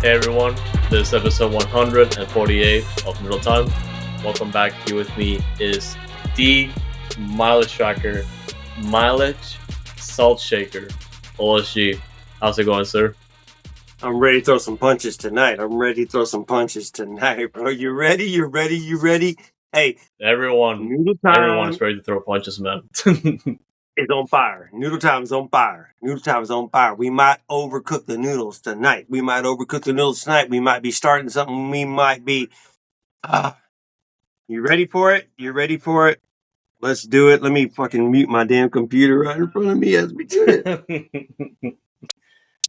Hey everyone, this is episode 148 of Noodle Time. Welcome back. Here with me is the mileage tracker, mileage salt shaker, OSG. How's it going, sir? I'm ready to throw some punches tonight, bro. You ready? You ready? Hey, Everyone Noodle Time is ready to throw punches, man. is on fire. Noodle Time is on fire. We might overcook the noodles tonight. We might be starting something. We might be. You ready for it? Let's do it. Let me fucking mute my damn computer right in front of me as we do it.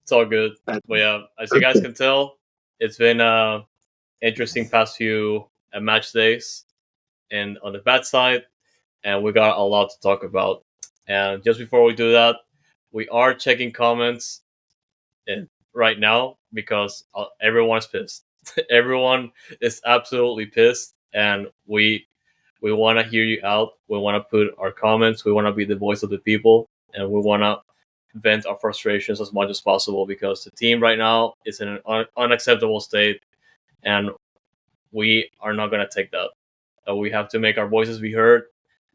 It's all good. But yeah, as you guys can tell, it's been interesting past few match days and on the bad side, and we got a lot to talk about. And just before we do that, we are checking comments right now because everyone's pissed. Everyone is absolutely pissed, and we want to hear you out. We want to put our comments. We want to be the voice of the people, and we want to vent our frustrations as much as possible because the team right now is in an unacceptable state, and we are not going to take that. We have to make our voices be heard.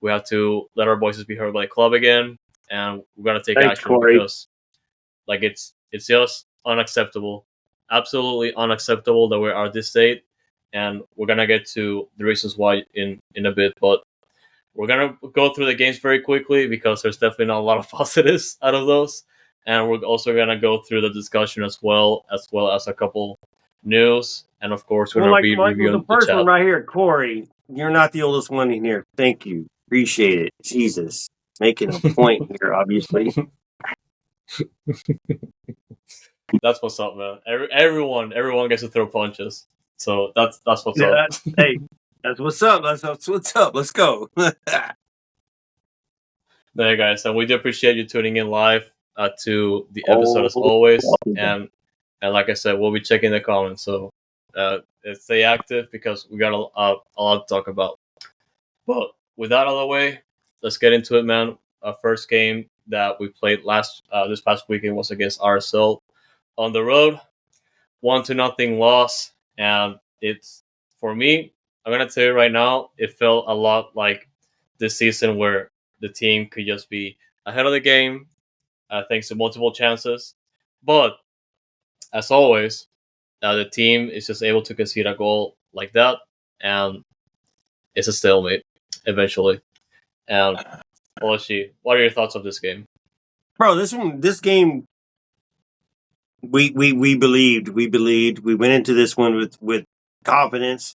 We have to let our voices be heard by the club again, and we're going to take action, Corey. Because it's just unacceptable, absolutely unacceptable that we are at this state, and we're going to get to the reasons why in a bit, but we're going to go through the games very quickly because there's definitely not a lot of positives out of those. And we're also going to go through the discussion as well as a couple news. And of course, we're going to be reviewing the first one right here. Corey, you're not the oldest one in here. Thank you. Appreciate it. Jesus. Making a point here, obviously. That's what's up, man. Everyone gets to throw punches. So that's what's up. Hey, that's what's up. That's what's up. Let's go. There, guys, and we do appreciate you tuning in live to the episode as always. And like I said, we'll be checking the comments. So stay active because we got a lot to talk about. But with that out of the way, let's get into it, man. Our first game that we played this past weekend was against RSL on the road. 1-0 loss, and it's, for me, I'm gonna tell you right now, it felt a lot like this season where the team could just be ahead of the game thanks to multiple chances. But as always, the team is just able to concede a goal like that, and it's a stalemate eventually. And Olashi, what are your thoughts of this game? Bro, this game, we believed. We went into this one with confidence.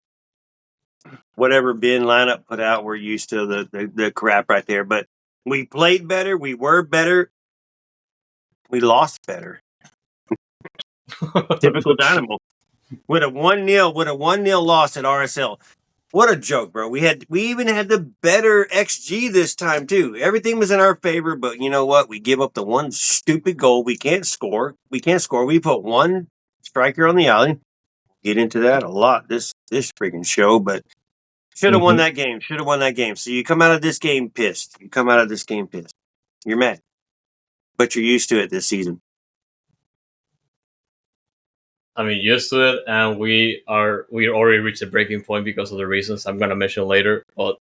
Whatever Ben lineup put out, we're used to the crap right there. But we played better. We were better. We lost better. Typical Dynamo. With a 1-0 loss at RSL. What a joke, bro. We even had the better XG this time too. Everything was in our favor, but you know what? We give up the one stupid goal. We can't score. We put one striker on the alley. Get into that a lot this freaking show, but should have won that game. So you come out of this game pissed. You're mad. But you're used to it this season. I mean, used to it, and we already reached a breaking point because of the reasons I'm gonna mention later. But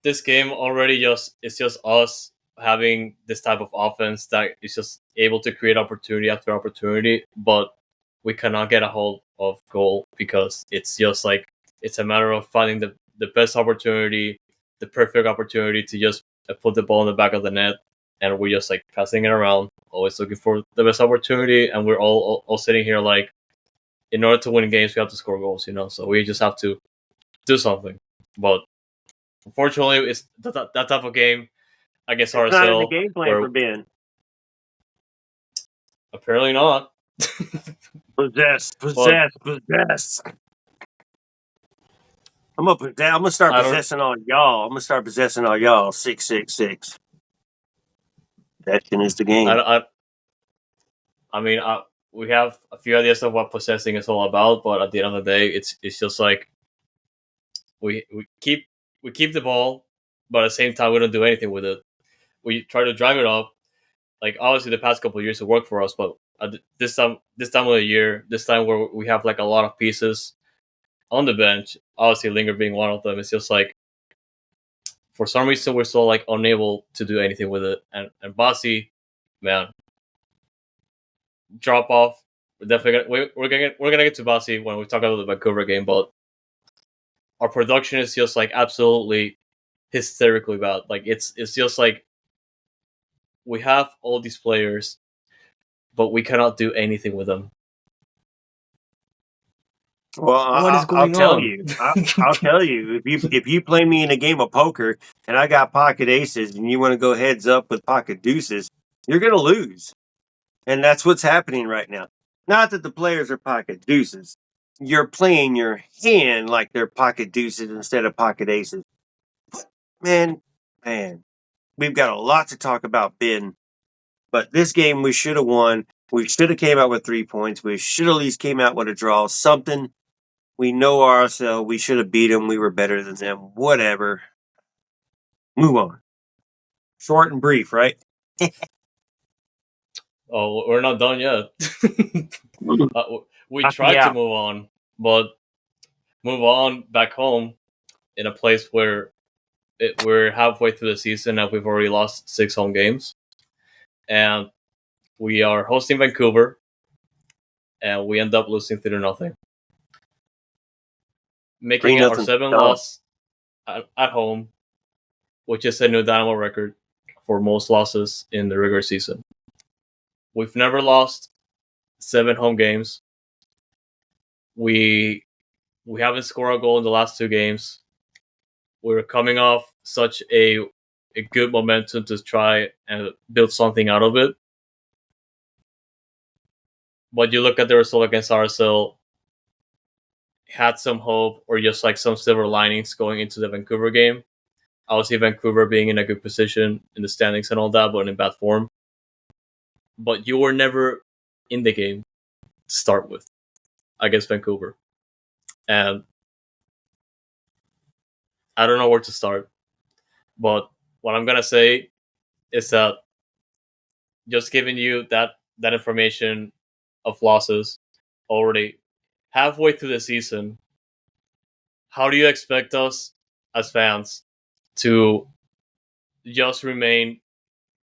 this game already it's just us having this type of offense that is just able to create opportunity after opportunity, but we cannot get a hold of goal because it's just like it's a matter of finding the best opportunity, the perfect opportunity to just put the ball in the back of the net, and we're just like passing it around, always looking for the best opportunity, and we're all sitting here like, in order to win games, we have to score goals, so we just have to do something. But unfortunately, it's that type of game against RSL. Not in the game plan for Ben. Apparently not. Possess. I'm gonna start possessing all y'all. 666. Possession is the game. I mean, we have a few ideas of what possessing is all about, but at the end of the day, it's just like we keep the ball, but at the same time, we don't do anything with it. We try to drive it up. Like, obviously, the past couple of years it worked for us, but this time of the year, this time where we have like a lot of pieces on the bench, obviously Linger being one of them, it's just like for some reason we're still like unable to do anything with it. And Bossy, man, drop off. We're definitely we're gonna get to Bossy when we talk about the Vancouver game, but our production is just like absolutely hysterically bad. Like it's just like we have all these players, but we cannot do anything with them. Well, I'll tell you. I'll tell you. If you play me in a game of poker and I got pocket aces and you want to go heads up with pocket deuces, you're gonna lose, and that's what's happening right now. Not that the players are pocket deuces. You're playing your hand like they're pocket deuces instead of pocket aces. Man, we've got a lot to talk about, Ben. But this game we should have won. We should have came out with 3 points. We should at least came out with a draw. Something. We know RSL. We should have beat them. We were better than them. Whatever. Move on. Short and brief, right? Oh, we're not done yet. We tried to move on, but move on back home in a place where we're halfway through the season and we've already lost 6 home games. And we are hosting Vancouver, and we end up losing 3-0. Making it our 7th loss at home, which is a new Dynamo record for most losses in the regular season. We've never lost 7 home games. We haven't scored a goal in the last 2 games. We're coming off such a good momentum to try and build something out of it. But you look at the result against RSL, had some hope or just like some silver linings going into the Vancouver game. Obviously, Vancouver being in a good position in the standings and all that, but in bad form. But you were never in the game to start with against Vancouver. And I don't know where to start. But what I'm going to say is that just giving you that information of losses already halfway through the season, how do you expect us as fans to just remain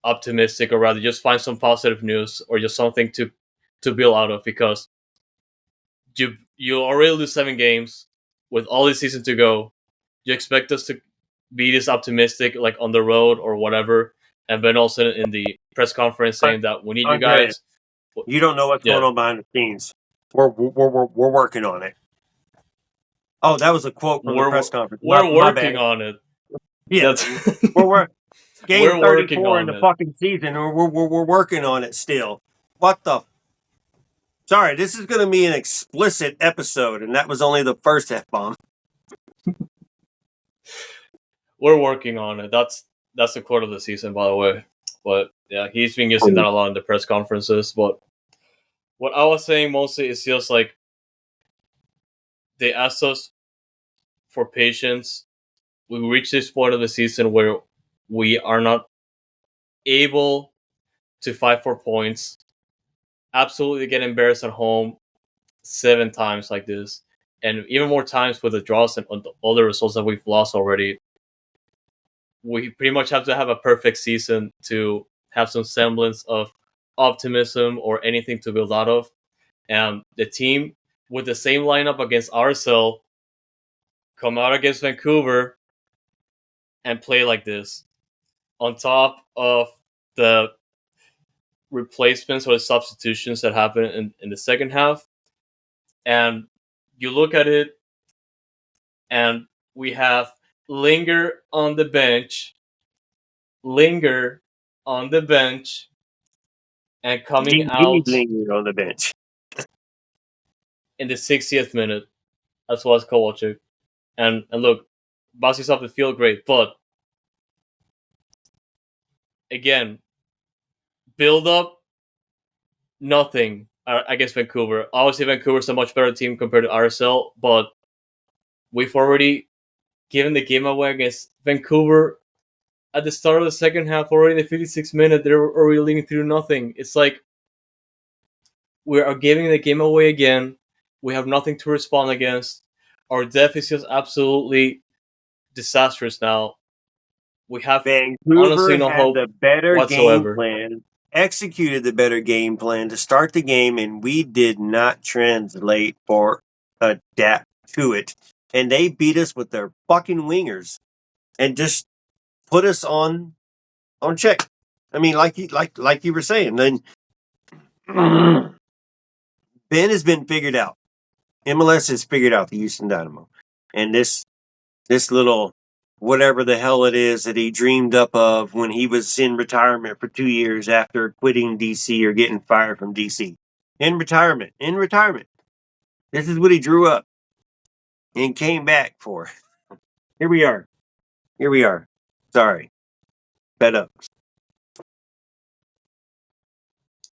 optimistic, or rather just find some positive news or just something to build out of? Because you already lose 7 games with all this season to go. You expect us to be this optimistic like on the road or whatever, and then also in the press conference saying that we need you guys. You don't know what's going on behind the scenes. We're working on it. Oh, that was a quote from the press conference. We're working on it. Yeah, we're game 34 in the fucking season, or we're working on it still. What the? Sorry, this is going to be an explicit episode, and that was only the first F-bomb. We're working on it. That's the quote of the season, by the way. But yeah, he's been using that a lot in the press conferences. But what I was saying mostly is just like they asked us for patience. We reached this point of the season where we are not able to fight for points. Absolutely get embarrassed at home 7 times like this, and even more times with the draws and all the results that we've lost already. We pretty much have to have a perfect season to have some semblance of optimism or anything to build out of. And the team with the same lineup against RSL come out against Vancouver and play like this, on top of the replacements or the substitutions that happen in the second half. And you look at it, and we have Linger on the bench, and coming out Linger on the bench in the 60th minute, as well as Kowalczyk. And look, Bossy's off the field, great, but again, build up, nothing against Vancouver. Obviously, Vancouver's a much better team compared to RSL, but we've already given the game away against Vancouver at the start of the second half. Already in the 56th minute, they were already leading 3-0. It's like we are giving the game away again. We have nothing to respond against. Our depth is just absolutely disastrous now. We have honestly Vancouver no had hope the better game whatsoever. plan, executed the better game plan to start the game, and we did not translate or adapt to it. And they beat us with their fucking wingers and just put us on check. I mean, like you were saying, then Ben has been figured out. MLS has figured out the Houston Dynamo, and this little whatever the hell it is that he dreamed up of when he was in retirement for 2 years after quitting DC or getting fired from DC. In retirement. This is what he drew up and came back for. Here we are. Sorry. Fed up.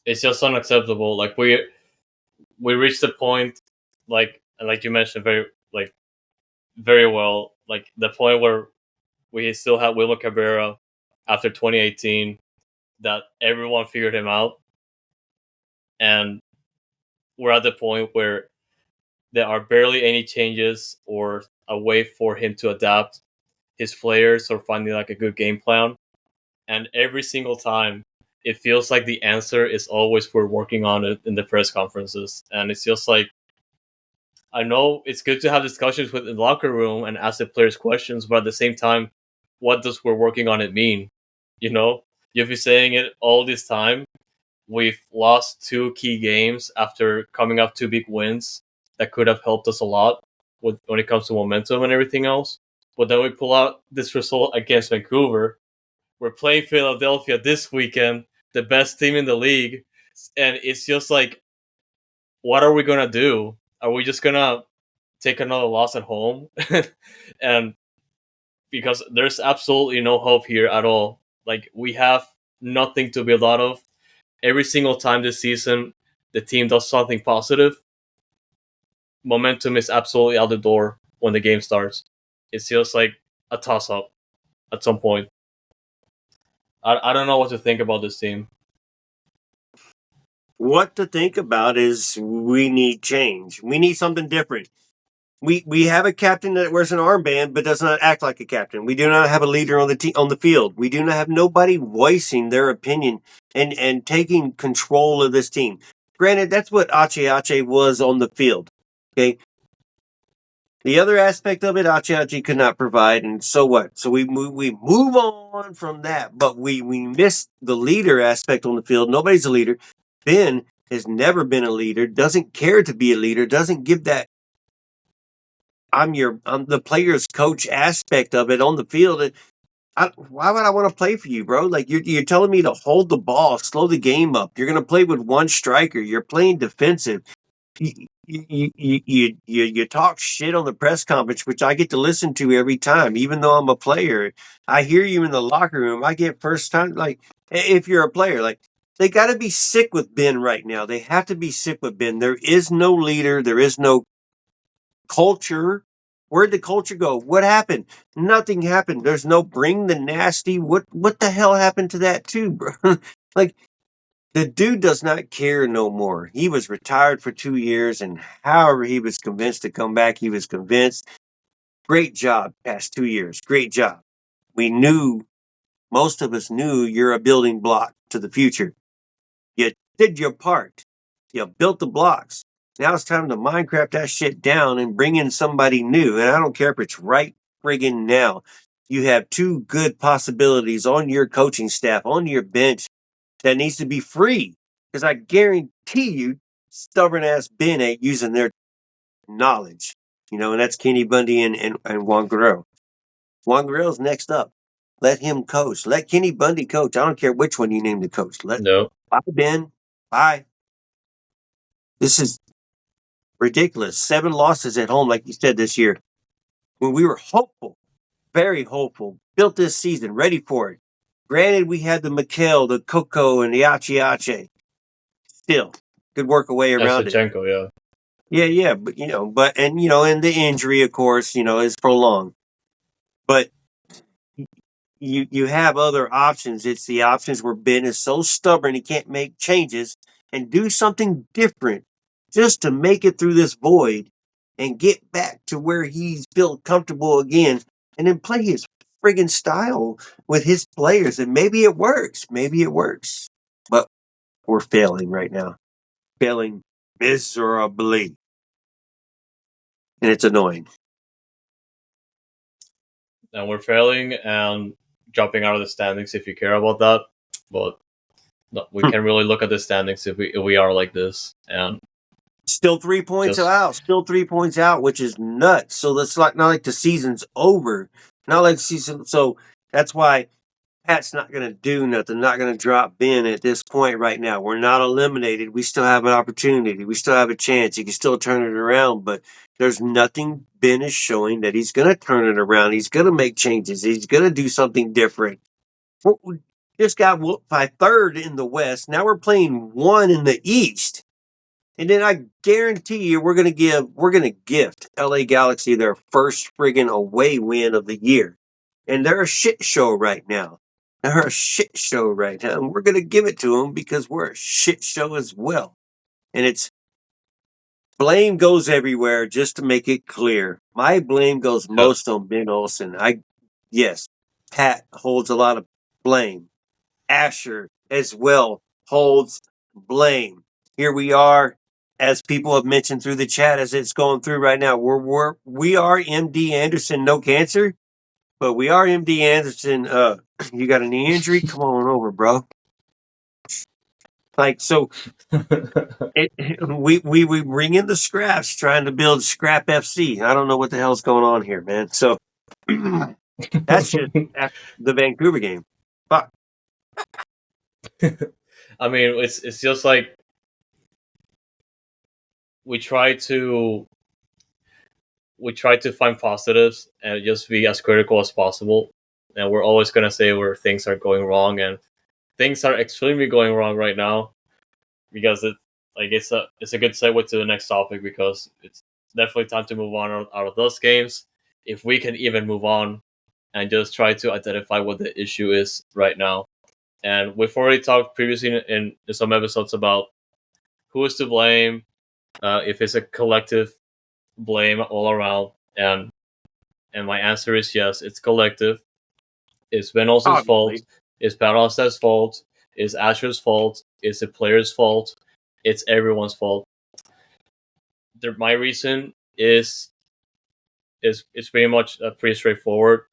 It's just unacceptable. Like we reached the point, like you mentioned very well, like the point where we still have Wilmer Cabrera after 2018, that everyone figured him out, and we're at the point where there are barely any changes or a way for him to adapt his players or finding like a good game plan. And every single time, it feels like the answer is always we're working on it in the press conferences, and it's just like, I know it's good to have discussions with the locker room and ask the players questions, but at the same time, what does we're working on it mean? You know, you've been saying it all this time. We've lost 2 key games after coming up 2 big wins that could have helped us a lot when it comes to momentum and everything else. But then we pull out this result against Vancouver. We're playing Philadelphia this weekend, the best team in the league, and it's just like, what are we gonna do? Are we just gonna take another loss at home? And because there's absolutely no hope here at all. Like, we have nothing to build out of. Every single time this season the team does something positive, momentum is absolutely out the door when the game starts. It feels like a toss up at some point. I don't know what to think about this team. What to think about is we need change. We need something different. We have a captain that wears an armband but does not act like a captain. We do not have a leader on the field. We do not have nobody voicing their opinion and taking control of this team. Granted, that's what Ache was on the field. Okay. The other aspect of it, Ache could not provide, and so what? So we move on from that, but we miss the leader aspect on the field. Nobody's a leader. Ben has never been a leader, doesn't care to be a leader, doesn't give that I'm the player's coach aspect of it on the field. Why would I want to play for you, bro? Like you're telling me to hold the ball, slow the game up. You're going to play with one striker. You're playing defensive. You talk shit on the press conference, which I get to listen to every time, even though I'm a player. I hear you in the locker room. I get first time, like if you're a player, like they got to be sick with Ben right now. They have to be sick with Ben. There is no leader. There is no culture. Where'd the culture go? What happened? Nothing happened. There's no bring the nasty. What the hell happened to that too, bro? Like the dude does not care no more. He was retired for 2 years, and however he was convinced to come back, he was convinced. Great job past 2 years. Great job. Most of us knew you're a building block to the future. You did your part. You built the blocks. Now it's time to Minecraft that shit down and bring in somebody new. And I don't care if it's right friggin' now. You have 2 good possibilities on your coaching staff, on your bench, that needs to be free. Because I guarantee you, stubborn ass Ben ain't using their knowledge. And that's Kenny Bundy and Juan Guerrero. Juan Guerrero's next up. Let him coach. Let Kenny Bundy coach. I don't care which one you name the coach. No. Bye, Ben. Bye. This is ridiculous. 7 losses at home, like you said, this year. When we were hopeful, very hopeful, built this season, ready for it. Granted, we had the Mikel, the Coco, and the Ache. Still, could work a way around it. Yeah. Yeah, but and the injury, of course, is prolonged. But you have other options. It's the options where Ben is so stubborn he can't make changes, and do something different just to make it through this void and get back to where he's built comfortable again and then play his friggin' style with his players. And maybe it works. But we're failing right now. Failing miserably. And it's annoying. And we're failing and dropping out of the standings if you care about that. But no, we can really look at the standings if we are like this. And still 3 points out, which is nuts. So that's not like the season's over. Not like season. So that's why Pat's not going to do nothing, not going to drop Ben at this point right now. We're not eliminated. We still have an opportunity. We still have a chance. He can still turn it around, but there's nothing Ben is showing that he's going to turn it around. He's going to make changes. He's going to do something different. We just got whooped by third in the West. Now we're playing one in the East. And then I guarantee you we're going to gift LA Galaxy their first friggin' away win of the year. And they're a shit show right now. And we're going to give it to them because we're a shit show as well. And it's blame goes everywhere, just to make it clear. My blame goes most on Ben Olsen. Yes, Pat holds a lot of blame. Asher as well holds blame. Here we are, as people have mentioned through the chat as it's going through right now. We are MD Anderson, no cancer. But we are MD Anderson. You got a knee injury? Come on over, bro. Like, so we bring in the scraps trying to build Scrap FC. I don't know what the hell's going on here, man. So that's just the Vancouver game. Fuck. I mean, it's just like we try to find positives and just be as critical as possible. And we're always going to say where things are going wrong, and things are extremely going wrong right now, because it's a good segue to the next topic, because it's definitely time to move on out of those games, if we can even move on, and just try to identify what the issue is right now. And we've already talked previously in some episodes about who is to blame, if it's a collective blame all around, and my answer is yes, it's collective. It's Ben Olsen's fault. It's Pat Ostad's fault. It's Asher's fault. It's the players' fault. It's everyone's fault. My reason is pretty much pretty straightforward.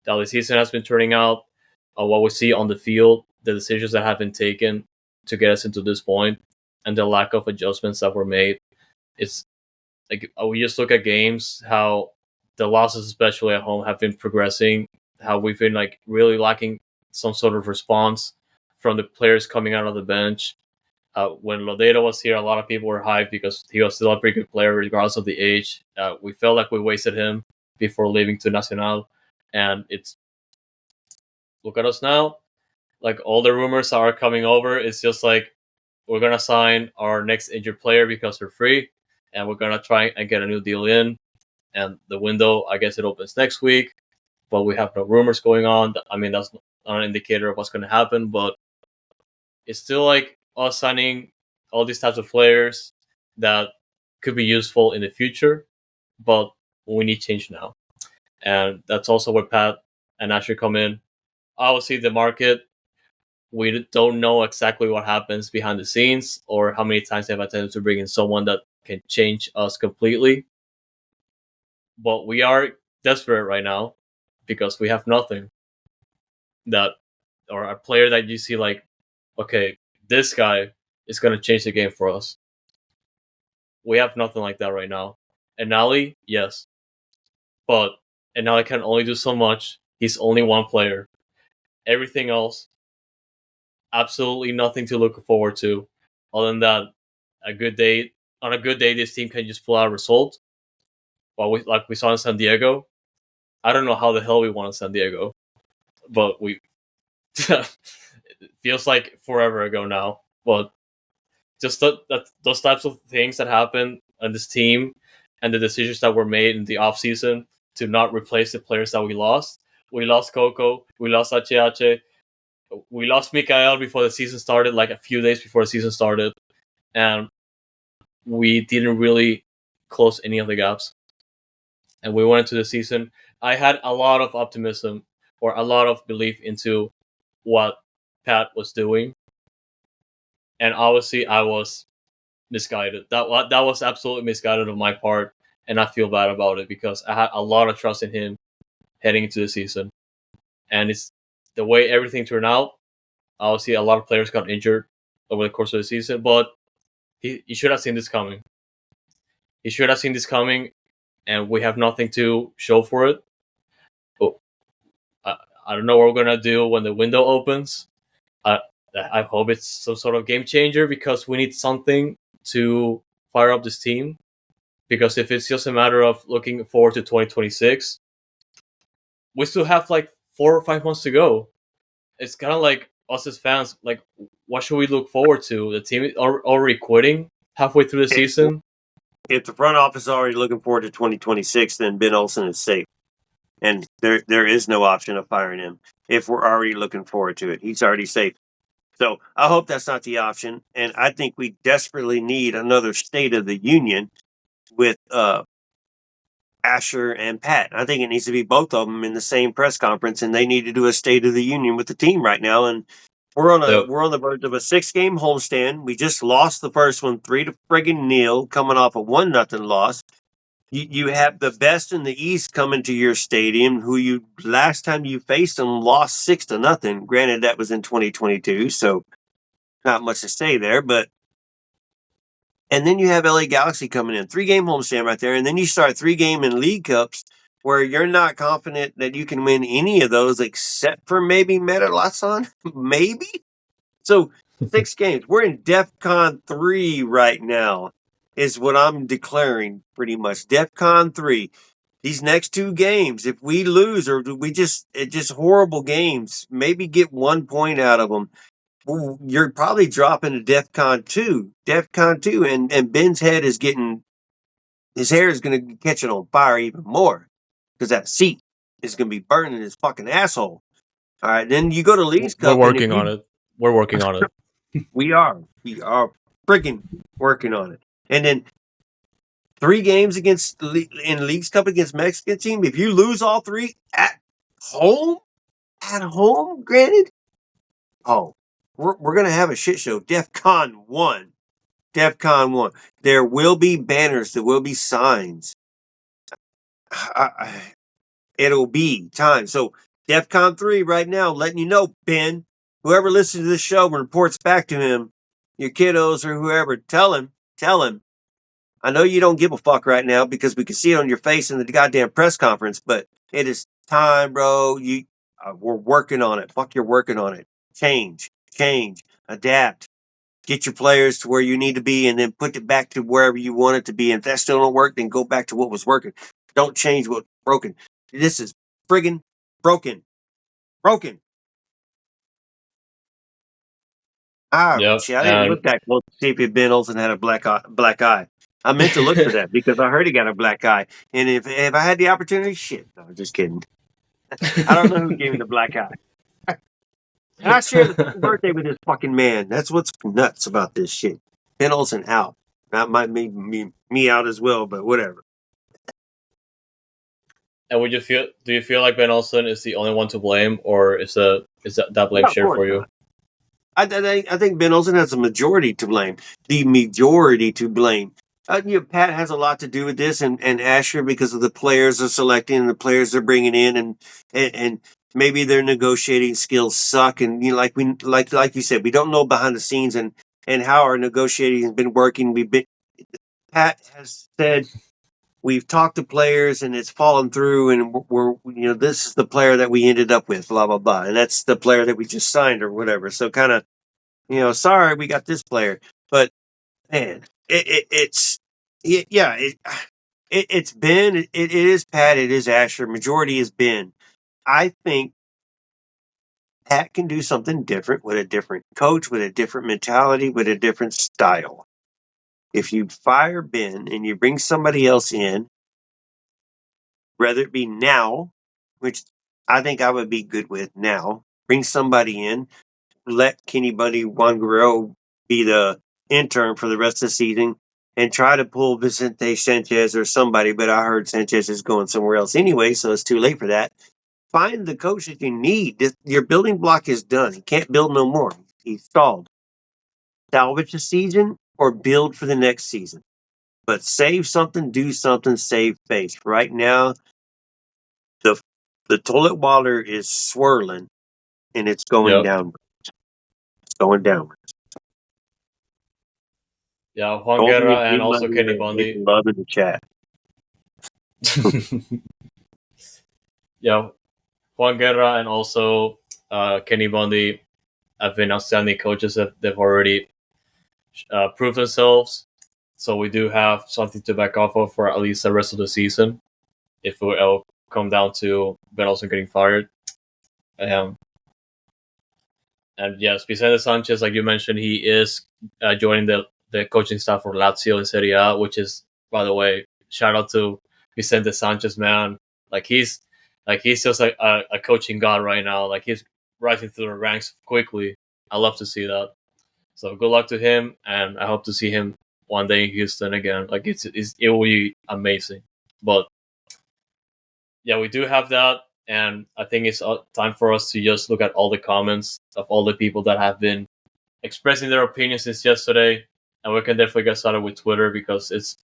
The season has been turning out. What we see on the field, the decisions that have been taken to get us into this point, and the lack of adjustments that were made. It's like we just look at games, how the losses, especially at home, have been progressing. How we've been like really lacking some sort of response from the players coming out of the bench. When Lodero was here, a lot of people were hyped because he was still a pretty good player regardless of the age. We felt like we wasted him before leaving to Nacional, and it's look at us now. Like all the rumors are coming over. It's just like we're gonna sign our next injured player because we're free, and we're gonna try and get a new deal in. And the window, I guess it opens next week, but we have no rumors going on. I mean, that's not an indicator of what's going to happen, but it's still like us signing all these types of players that could be useful in the future, but we need change now. And that's also where Pat and Asher come in. Obviously, the market, we don't know exactly what happens behind the scenes or how many times they have attempted to bring in someone that can change us completely. But we are desperate right now because we have nothing that, or a player that you see like, okay, this guy is going to change the game for us. We have nothing like that right now. And Ali, yes. But Ali can only do so much. He's only one player. Everything else, absolutely nothing to look forward to. Other than that, on a good day, this team can just pull out a result. But like we saw in San Diego, I don't know how the hell we won in San Diego, but we it feels like forever ago now. But just those types of things that happen on this team, and the decisions that were made in the offseason to not replace the players that we lost. We lost Coco, we lost HH, we lost Mikael before the season started, like a few days before the season started. and we didn't really close any of the gaps. And we went into the season. I had a lot of optimism or a lot of belief into what Pat was doing, and obviously I was misguided. That was absolutely misguided on my part, and I feel bad about it because I had a lot of trust in him heading into the season, and it's the way everything turned out. Obviously, a lot of players got injured over the course of the season, but he should have seen this coming. He should have seen this coming, and we have nothing to show for it. But I don't know what we're gonna do when the window opens. I I hope it's some sort of game changer because we need something to fire up this team. Because if it's just a matter of looking forward to 2026, we still have like 4 or 5 months to go. It's kind of like us as fans, like, what should we look forward to? The team is already quitting halfway through the season. If the front office is already looking forward to 2026, then Ben Olsen is safe. And there is no option of firing him if we're already looking forward to it. He's already safe. So I hope that's not the option. And I think we desperately need another State of the Union with Asher and Pat. I think it needs to be both of them in the same press conference, and they need to do a State of the Union with the team right now. And we're on the verge of a 6-game homestand. We just lost the first one 3-0, coming off a 1-0 loss. You have the best in the East coming to your stadium, who you last time you faced them lost 6-0. Granted, that was in 2022, so not much to say there. But and then you have LA Galaxy coming in, 3-game homestand right there, and then you start 3-game in League Cups where you're not confident that you can win any of those except for maybe Metalatson, maybe. So 6 games. We're in DEFCON 3 right now. Is what I'm declaring pretty much. DEFCON 3. These next 2 games, if we lose or it's just horrible games, maybe get 1 point out of them, you're probably dropping to DEFCON 2. DEFCON 2, and Ben's head is his hair is going to be catching on fire even more because that seat is going to be burning his fucking asshole. All right, then you go to League's Cup. We're working on it. We're working on it. We are freaking working on it. And then 3 games in League's Cup against Mexican team. If you lose all 3 at home, granted, we're gonna have a shit show. DEFCON 1. DEFCON 1. There will be banners. There will be signs. It'll be time. So DEFCON 3 right now, letting you know, Ben, whoever listens to this show and reports back to him, your kiddos or whoever, tell him. I know you don't give a fuck right now because we can see it on your face in the goddamn press conference, but it is time, bro. We're working on it. Fuck, you're working on it. Change, adapt. Get your players to where you need to be and then put it back to wherever you want it to be. And if that still don't work, then go back to what was working. Don't change what's broken. This is friggin' broken. Shit, I didn't look that close to see if Ben Olsen had a black eye. I meant to look for that because I heard he got a black eye. And if I had the opportunity, shit, no, just kidding. I don't know who gave me the black eye. And I share the birthday with this fucking man. That's what's nuts about this shit. Ben Olsen out. That might make me out as well, but whatever. And do you feel like Ben Olsen is the only one to blame, or is that blame shared for you? I think Ben Olsen has a majority to blame. The majority to blame. Pat has a lot to do with this, and Asher because of the players they're selecting and the players they're bringing in, and maybe their negotiating skills suck. And like you said, we don't know behind the scenes and how our negotiating has been working. Pat has said we've talked to players and it's fallen through, and we're this is the player that we ended up with, blah blah blah, and that's the player that we just signed or whatever. So kind of sorry we got this player, but man. It's Ben. It is Pat. It is Asher. Majority is Ben. I think Pat can do something different with a different coach, with a different mentality, with a different style. If you fire Ben and you bring somebody else in, whether it be now, which I think I would be good with now, bring somebody in, let Kenny Buddy Juan Guerrero be the intern for the rest of the season and try to pull Vicente Sanchez or somebody, but I heard Sanchez is going somewhere else anyway, so it's too late for that. Find the coach that you need. Your building block is done. He can't build no more. He's stalled. Salvage the season or build for the next season. But save something, do something, save face. Right now, the toilet water is swirling and it's going downward. It's going downward. Yeah, Juan Guerra and also Kenny Bundy. Love in the chat. Yeah, Juan Guerra and also Kenny Bundy have been outstanding coaches. They've already proved themselves. So we do have something to back off of for at least the rest of the season. If it will come down to Ben Olsen getting fired. And yes, Vicente Sanchez, like you mentioned, he is joining the coaching staff for Lazio in Serie A, which is, by the way, shout out to Vicente Sanchez, man. He's just like a coaching god right now. Like, he's rising through the ranks quickly. I love to see that. So good luck to him, and I hope to see him one day in Houston again. Like, it will be amazing. But yeah, we do have that, and I think it's time for us to just look at all the comments of all the people that have been expressing their opinions since yesterday, and we can definitely get started with Twitter because it's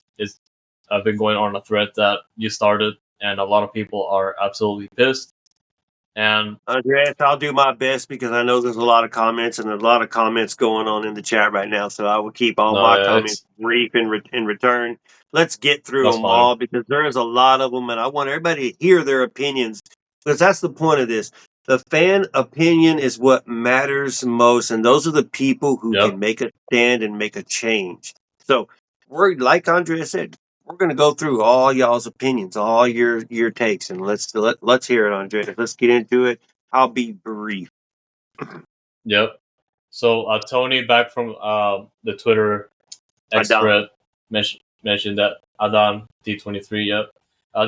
I've been going on a thread that you started, and a lot of people are absolutely pissed. And Andres, I'll do my best because I know there's a lot of comments and a lot of comments going on in the chat right now, so I will keep all my comments brief in return. Let's get through them all because there is a lot of them, and I want everybody to hear their opinions because that's the point of this. The fan opinion is what matters most, and those are the people who can make a stand and make a change. So we're, like Andres said, we're going to go through all y'all's opinions, all your takes, and let's hear it, Andres. Let's get into it. I'll be brief. Yep. So Tony, back from the Twitter X thread, mentioned that Adan D23. Yep.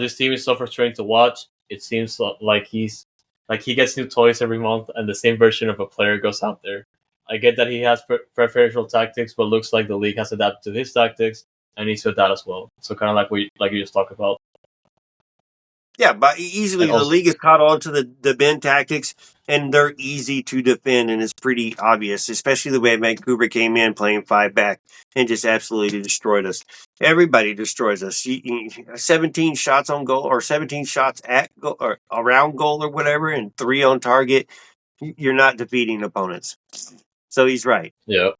This team is so frustrating to watch. It seems like he gets new toys every month, and the same version of a player goes out there. I get that he has preferential tactics, but looks like the league has adapted to his tactics, and needs to adapt as well. So kind of like you just talked about. Yeah, but easily the league has caught on to the Ben tactics, and they're easy to defend, and it's pretty obvious, especially the way Vancouver came in playing 5 back and just absolutely destroyed us. Everybody destroys us. 17 shots on goal or 17 shots at goal or around goal or whatever, and 3 on target. You're not defeating opponents. So he's right. Yep.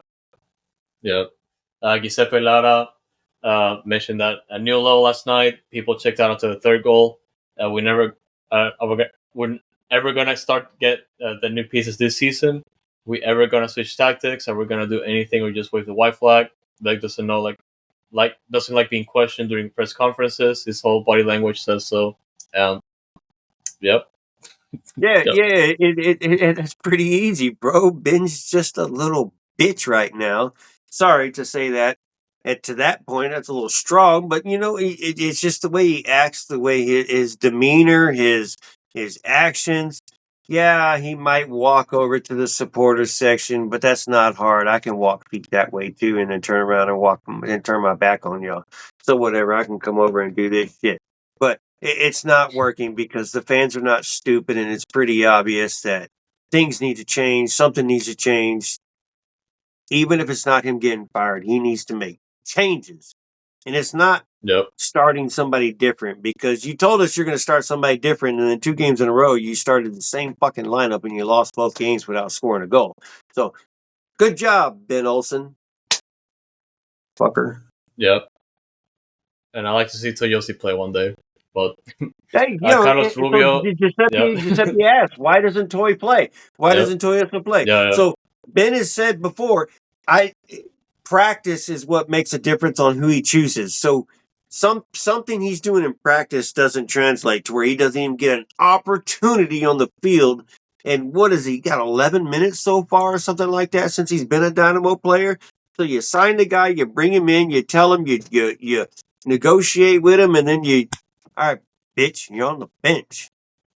Giuseppe Lara mentioned that a new low last night. People checked out onto the third goal. We're never gonna start get the new pieces this season. We ever gonna switch tactics? Are we gonna do anything or just wave the white flag? Like doesn't know doesn't like being questioned during press conferences. His whole body language says so. Yep. Yeah, it's pretty easy, bro. Ben's just a little bitch right now. Sorry to say that. And to that point, that's a little strong, but it's just the way he acts, the way his demeanor, his actions. Yeah, he might walk over to the supporters section, but that's not hard. I can walk feet that way too, and then turn around and turn my back on y'all. So whatever, I can come over and do this shit. But it's not working because the fans are not stupid, and it's pretty obvious that things need to change. Something needs to change. Even if it's not him getting fired, he needs to make changes. And it's not starting somebody different because you told us you're going to start somebody different, and then 2 games in a row, you started the same fucking lineup and you lost both games without scoring a goal. So, good job, Ben Olsen. Fucker. Yep. And I like to see Toyosi play one day. But hey, Carlos Rubio. Giuseppe asked, why doesn't Toy play? Why doesn't Toy play? So, Ben has said before, practice is what makes a difference on who he chooses. So something he's doing in practice doesn't translate to where he doesn't even get an opportunity on the field. And what is he got 11 minutes so far or something like that since he's been a Dynamo player? So you sign the guy, you bring him in, you tell him, you negotiate with him, and then all right, bitch, you're on the bench.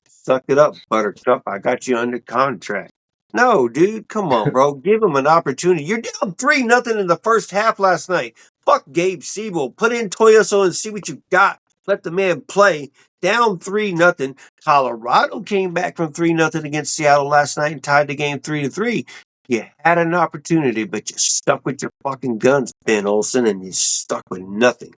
Suck it up, Buttercup. I got you under contract. No, dude, come on, bro. Give him an opportunity. You're down 3-0 in the first half last night. Fuck Gabe Siebel. Put in Toyoso and see what you got. Let the man play. Down 3-0. Colorado came back from 3-0 against Seattle last night and tied the game 3-3. You had an opportunity, but you stuck with your fucking guns, Ben Olsen, and you stuck with nothing.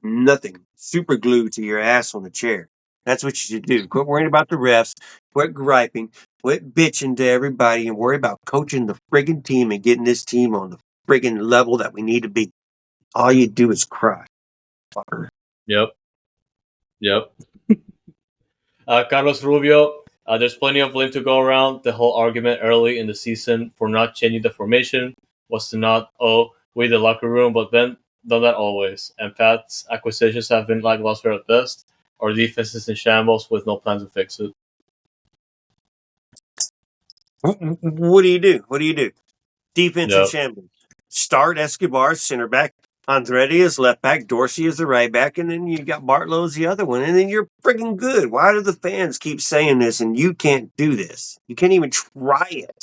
Nothing. Super glued to your ass on the chair. That's what you should do. Quit worrying about the refs. Quit griping. Quit bitching to everybody and worry about coaching the friggin' team and getting this team on the friggin' level that we need to be. All you do is cry. Fucker. Yep. Carlos Rubio, there's plenty of blame to go around. The whole argument early in the season for not changing the formation was to not, with the locker room, but then done that always. And Pat's acquisitions have been lackluster at best. Our defense is in shambles with no plan to fix it. What do you do? Defense in shambles. Start Escobar as center back. Andretti is left back. Dorsey is the right back. And then you got Bartlow as the other one. And then you're friggin' good. Why do the fans keep saying this and you can't do this? You can't even try it.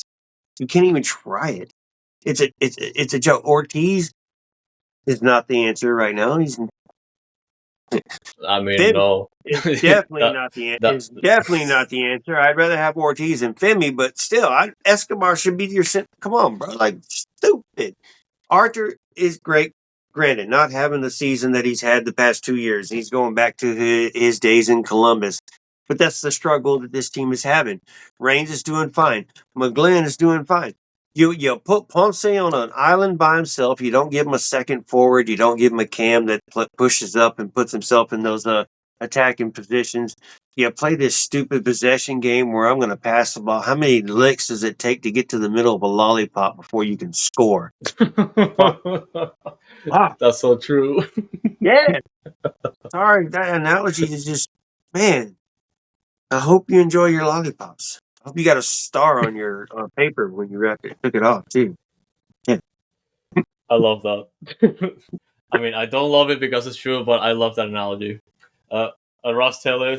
It's a joke. Ortiz is not the answer right now. No. It's definitely not the answer. It's definitely not the answer. I'd rather have Ortiz and Femi, but still, Escobar should be your center. Come on, bro. Like, stupid. Arthur is great. Granted, not having the season that he's had the past 2 years. He's going back to his days in Columbus. But that's the struggle that this team is having. Reigns is doing fine. McGlynn is doing fine. You put Ponce on an island by himself. You don't give him a second forward. You don't give him a cam that pushes up and puts himself in those attacking positions. You play this stupid possession game where I'm going to pass the ball. How many licks does it take to get to the middle of a lollipop before you can score? That's so true. Yeah. Sorry, that analogy is just, man, I hope you enjoy your lollipops. I hope you got a star on your paper when you took it off, too. Yeah. I love that. I mean, I don't love it because it's true, but I love that analogy. Ross Taylor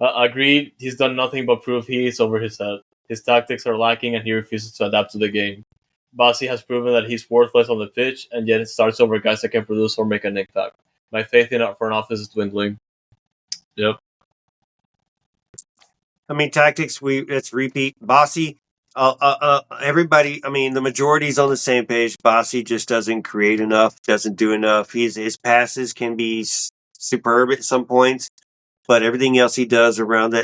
agreed he's done nothing but prove he is over his head. His tactics are lacking and he refuses to adapt to the game. Bassi has proven that he's worthless on the pitch, and yet it starts over guys that can produce or make an impact. My faith in our front office is dwindling. Yep. I mean, tactics, let's repeat. Bassi, everybody, I mean, the majority's on the same page. Bassi just doesn't create enough, doesn't do enough. His passes can be superb at some points, but everything else he does around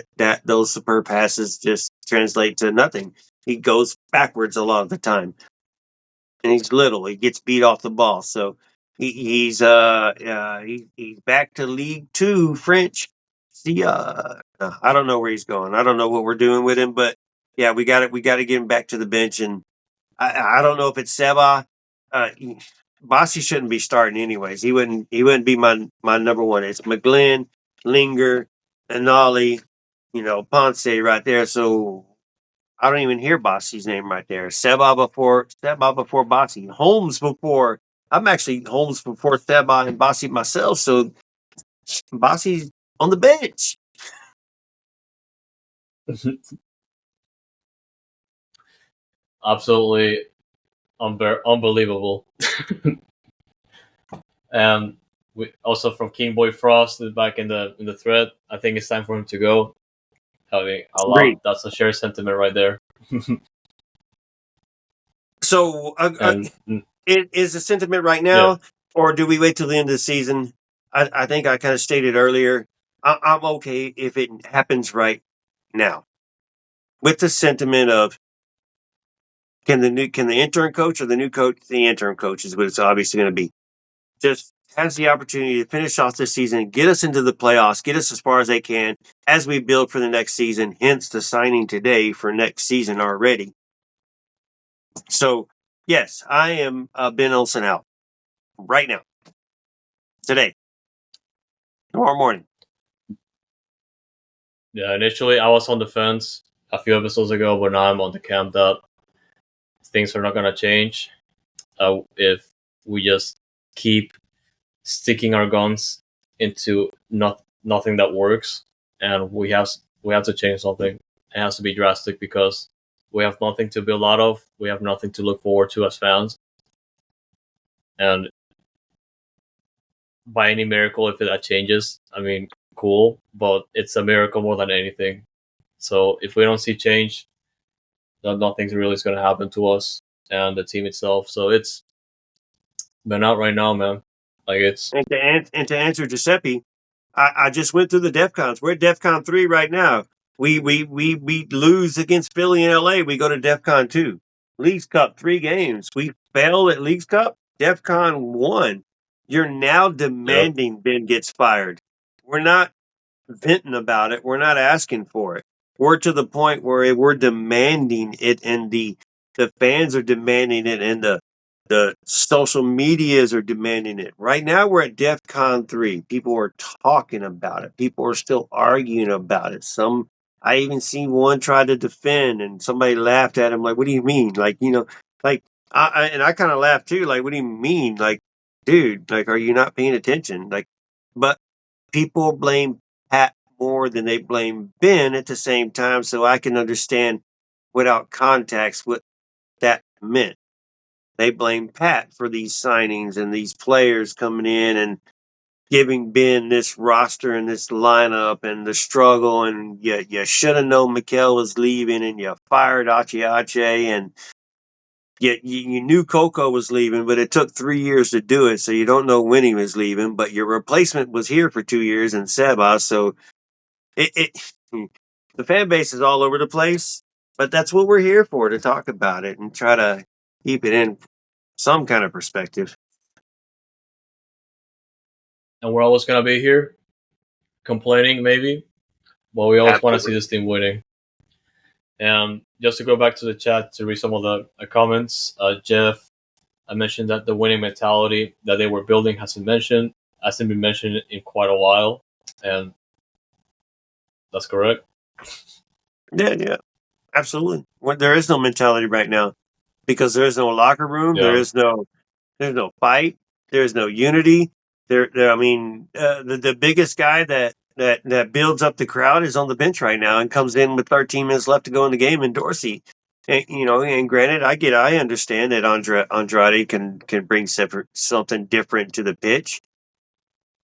those superb passes just translate to nothing. He goes backwards a lot of the time. And he's little. He gets beat off the ball. So he's back to League 2 French. See, I don't know where he's going. I don't know what we're doing with him, but yeah, we got to get him back to the bench. And I don't know if it's Seba. Bassi shouldn't be starting anyways. He wouldn't be my number one. It's McGlynn, Linger, Anali, Ponce right there. So I don't even hear Bassi's name right there. Seba before Bassi. Holmes before. I'm actually Holmes before Seba and Bassi myself. So Bassi's on the bench. Absolutely unbelievable. And we also from King Boy Frost back in the thread. I think it's time for him to go. Having a lot. Great. That's a shared sentiment right there. So, it is a sentiment right now, or do we wait till the end of the season? I think I kind of stated earlier. I'm okay if it happens right now, with the sentiment of can the interim coach or the new coach, the interim coach is what it's obviously going to be, just has the opportunity to finish off this season, get us into the playoffs, get us as far as they can as we build for the next season. Hence the signing today for next season already. So, yes, I am Ben Olsen out right now, today, tomorrow morning. Yeah, initially I was on the fence a few episodes ago, but now I'm on the camp that things are not going to change if we just keep sticking our guns into nothing that works, and we have to change something. It has to be drastic because We have nothing to build out of. We have nothing to look forward to as fans. And by any miracle, if that changes, I mean, cool. But it's a miracle more than anything. So if we don't see change, then nothing's really going to happen to us and the team itself. So it's been out right now, man. Like it's and to answer Giuseppe, I just went through the DEFCONs. We're at DEFCON 3 right now. We lose against Philly and LA. We go to DEFCON 2. Leagues Cup, 3 games. We fail at Leagues Cup. DEFCON 1. You're now demanding Ben gets fired. We're not venting about it. We're not asking for it. We're to the point where we're demanding it, and the fans are demanding it, and the social medias are demanding it. Right now, we're at DEFCON 3. People are talking about it. People are still arguing about it. I even seen one try to defend, and somebody laughed at him like, "What do you mean?" Like, like I kind of laughed too. Like, what do you mean? Like, dude, like, are you not paying attention? Like, but people blame Pat more than they blame Ben at the same time, so I can understand without context what that meant. They blame Pat for these signings and these players coming in and giving Ben this roster and this lineup and the struggle, and you should have known Mikel was leaving, and you fired Ache, and you knew Coco was leaving, but it took 3 years to do it, so you don't know when he was leaving, but your replacement was here for 2 years in Seba, so the fan base is all over the place, but that's what we're here for, to talk about it and try to keep it in some kind of perspective. And we're always gonna be here complaining, maybe, but we always want to see this team winning. And just to go back to the chat to read some of the comments, Jeff, I mentioned that the winning mentality that they were building hasn't been mentioned in quite a while, and that's correct. Yeah, absolutely. There is no mentality right now because there is no locker room. Yeah. There's no fight. There's no unity. I mean, the biggest guy that builds up the crowd is on the bench right now and comes in with 13 minutes left to go in the game in Dorsey. And, and granted, I understand that Andrade can bring something different to the pitch,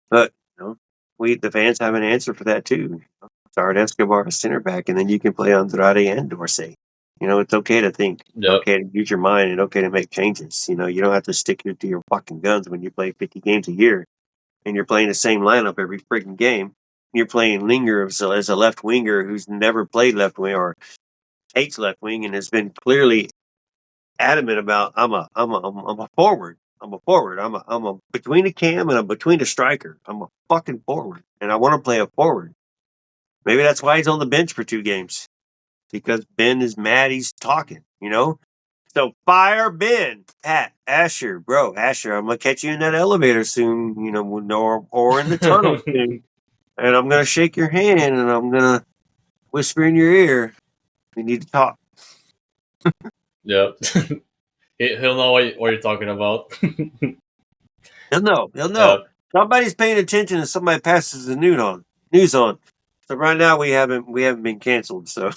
but the fans have an answer for that too. Start Escobar a center back, and then you can play Andrade and Dorsey. It's okay to think. It's okay to use your mind, and okay to make changes. You don't have to stick to your fucking guns when you play 50 games a year, and you're playing the same lineup every freaking game. You're playing Linger as a left winger who's never played left wing or hates left wing, and has been clearly adamant about I'm a forward. I'm a forward. I'm a between a cam and I'm between a striker. I'm a fucking forward, and I want to play a forward. Maybe that's why he's on the bench for 2 games, because Ben is mad he's talking, So fire Ben. Pat, Asher, bro, Asher, I'm going to catch you in that elevator soon, or in the tunnel soon. And I'm going to shake your hand and I'm going to whisper in your ear. We need to talk. Yeah. He'll know what you're talking about. He'll know. Yeah. Somebody's paying attention and somebody passes the news on. So right now we haven't been canceled, so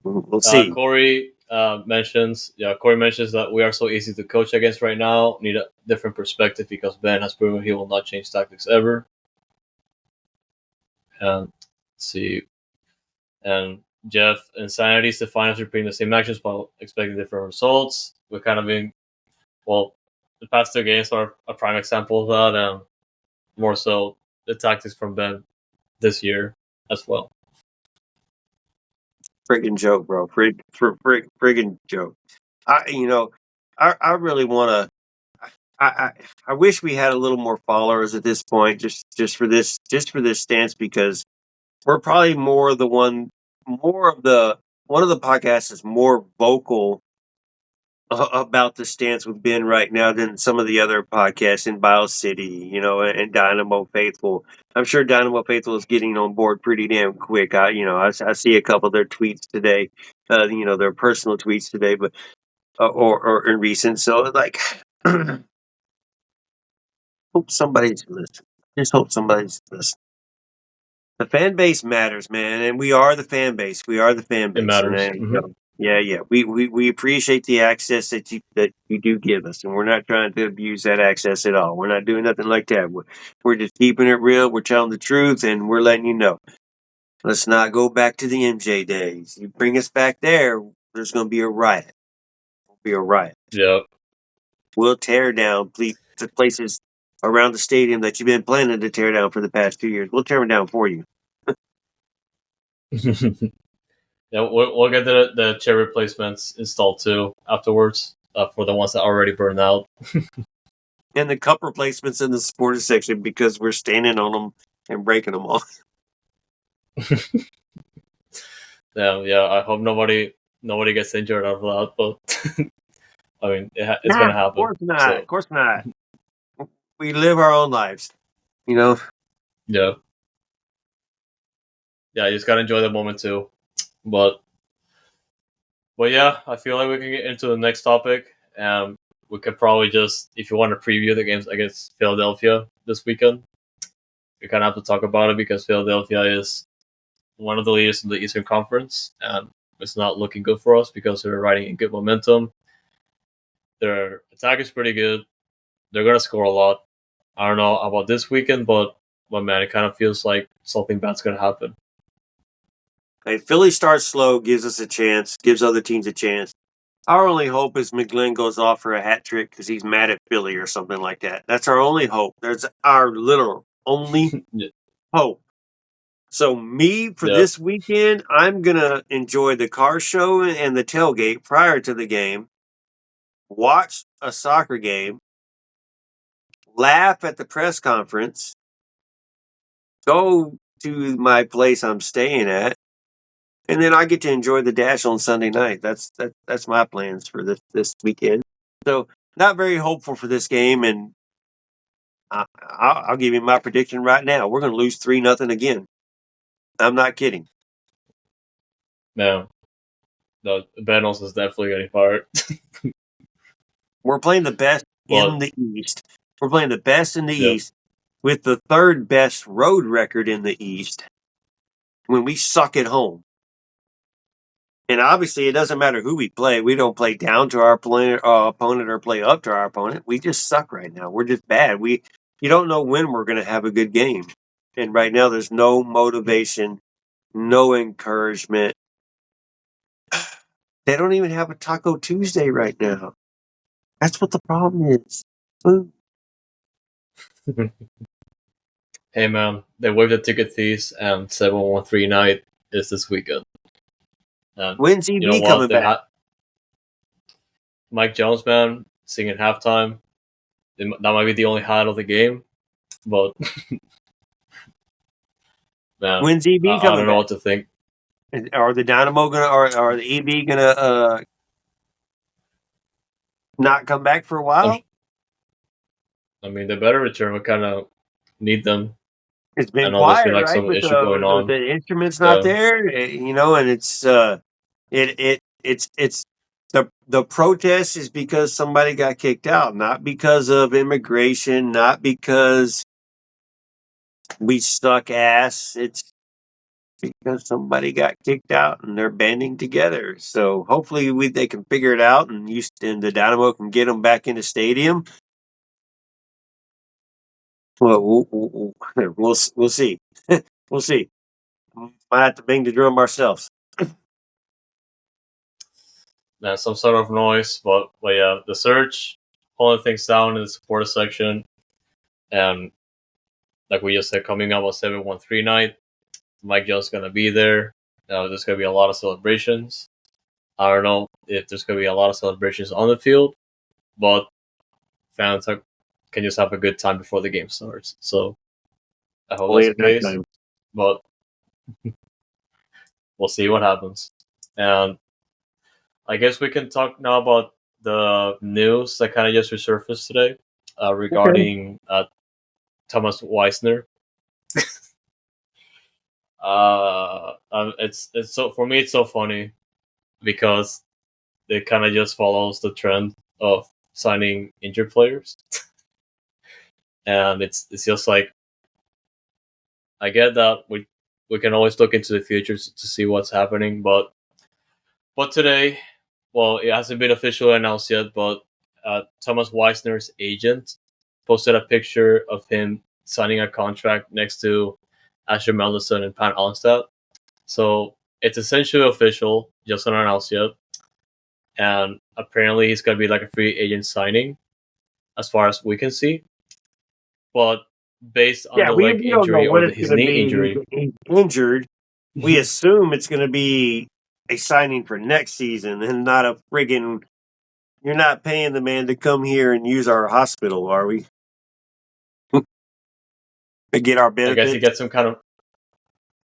we'll see. Corey mentions that we are so easy to coach against right now. Need a different perspective because Ben has proven he will not change tactics ever. And let's see. And Jeff, insanity is the finals repeating the same actions while expecting different results. We're kind of being, the past 2 games are a prime example of that, and more so the tactics from Ben this year as well. Friggin' joke, bro. Friggin' joke. I really want to. I wish we had a little more followers at this point, just for this stance, because we're probably one of the podcasts is more vocal about the stance with Ben right now than some of the other podcasts in Bio City, and Dynamo Faithful. I'm sure Dynamo Faithful is getting on board pretty damn quick. I see a couple of their tweets today, their personal tweets today, but or in recent. So like, hope somebody's listening. Just hope somebody's listening. The fan base matters, man, and we are the fan base. We are the fan base. It matters. And, yeah. We appreciate the access that you do give us, and we're not trying to abuse that access at all. We're not doing nothing like that. We're just keeping it real. We're telling the truth, and we're letting you know. Let's not go back to the MJ days. You bring us back there, there's going to be a riot. There'll be a riot. Yep. We'll tear down the places around the stadium that you've been planning to tear down for the past 2 years. We'll tear them down for you. Yeah, we'll get the chair replacements installed too afterwards for the ones that already burned out. And the cup replacements in the supporter section because we're standing on them and breaking them all. Yeah. I hope nobody gets injured out of that, but I mean, it's gonna happen. Of course not. So. Of course not. We live our own lives, you know. Yeah. Yeah, you just gotta enjoy the moment too. But yeah, I feel like we can get into the next topic. We could probably just, if you want to preview the games against Philadelphia this weekend, we kind of have to talk about it because Philadelphia is one of the leaders in the Eastern Conference, and it's not looking good for us because they're riding in good momentum. Their attack is pretty good. They're gonna score a lot. I don't know about this weekend, but man, it kind of feels like something bad's gonna happen. Hey, Philly starts slow, gives us a chance, gives other teams a chance. Our only hope is McGlynn goes off for a hat trick because he's mad at Philly or something like that. That's our only hope. That's our literal only hope. So this weekend, I'm going to enjoy the car show and the tailgate prior to the game, watch a soccer game, laugh at the press conference, go to my place I'm staying at, and then I get to enjoy the dash on Sunday night. That's my plans for this weekend. So not very hopeful for this game, and I'll give you my prediction right now. We're going to lose 3-0 again. I'm not kidding. No, Bengals is definitely getting fired. We're playing the best in the East. We're playing the best in the East with the third best road record in the East when we suck at home. And obviously, it doesn't matter who we play. We don't play down to our opponent or play up to our opponent. We just suck right now. We're just bad. You don't know when we're going to have a good game. And right now, there's no motivation, no encouragement. They don't even have a Taco Tuesday right now. That's what the problem is. Hey man, they waived the ticket fees, and 713 night is this weekend. When's EB coming back? Mike Jones, man, singing halftime. That might be the only highlight of the game, but man, when's EB coming back? I don't know what to think. Are the Dynamo are the EB gonna not come back for a while? I mean, they better return. We kind of need them. It's been quiet, right? Some issue going on. The instrument's not there, and it's the protest is because somebody got kicked out, not because of immigration, not because we suck ass. It's because somebody got kicked out and they're banding together. So hopefully they can figure it out, and the Dynamo can get them back in the stadium. Well, we'll see. We'll see. Might have to bang the drum ourselves. Some sort of noise, but yeah, the Surge pulling things down in the supporter section, and like we just said, coming up on 713 night, Mike Jones gonna be there. There's gonna be a lot of celebrations. I don't know if there's gonna be a lot of celebrations on the field, but fans can just have a good time before the game starts. So I hope that's the case. But we'll see what happens. And I guess we can talk now about the news that kind of just resurfaced today regarding Tomáš Wiesner. It's so, for me, it's so funny because it kind of just follows the trend of signing injured players. And it's just like, I get that we can always look into the future to see what's happening. But today, well, it hasn't been officially announced yet, but Tomáš Wiesner's agent posted a picture of him signing a contract next to Asher Melderson and Pan Allenstad. So it's essentially official, just not announced yet. And apparently he's going to be like a free agent signing, as far as we can see. But based on the leg injury or his knee injury, he's injured, we assume it's going to be a signing for next season and not a friggin'. You're not paying the man to come here and use our hospital, are we? To get our benefits. I guess he gets some kind of.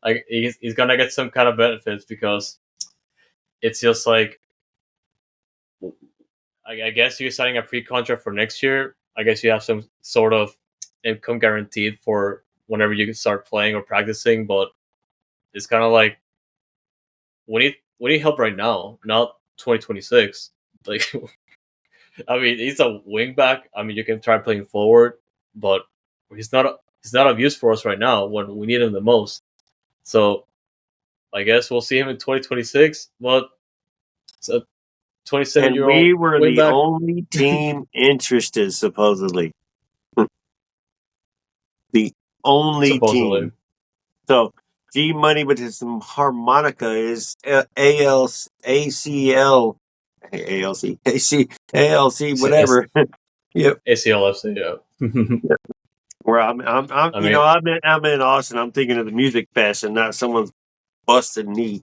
Like he's gonna get some kind of benefits because it's just like. I guess you're signing a pre-contract for next year. I guess you have some sort of income guaranteed for whenever you can start playing or practicing, but it's kind of like we need help right now, not 2026. Like, I mean, he's a wing back. I mean, you can try playing forward, but he's not of use for us right now when we need him the most. So, I guess we'll see him in 2026. But it's a 27-year-old. And we were the only team interested, supposedly. The only team. So, G Money with his harmonica is ACL, whatever. Yep. ACLFC, yeah. Where I'm in Austin. I'm thinking of the music fest and not someone's busted knee.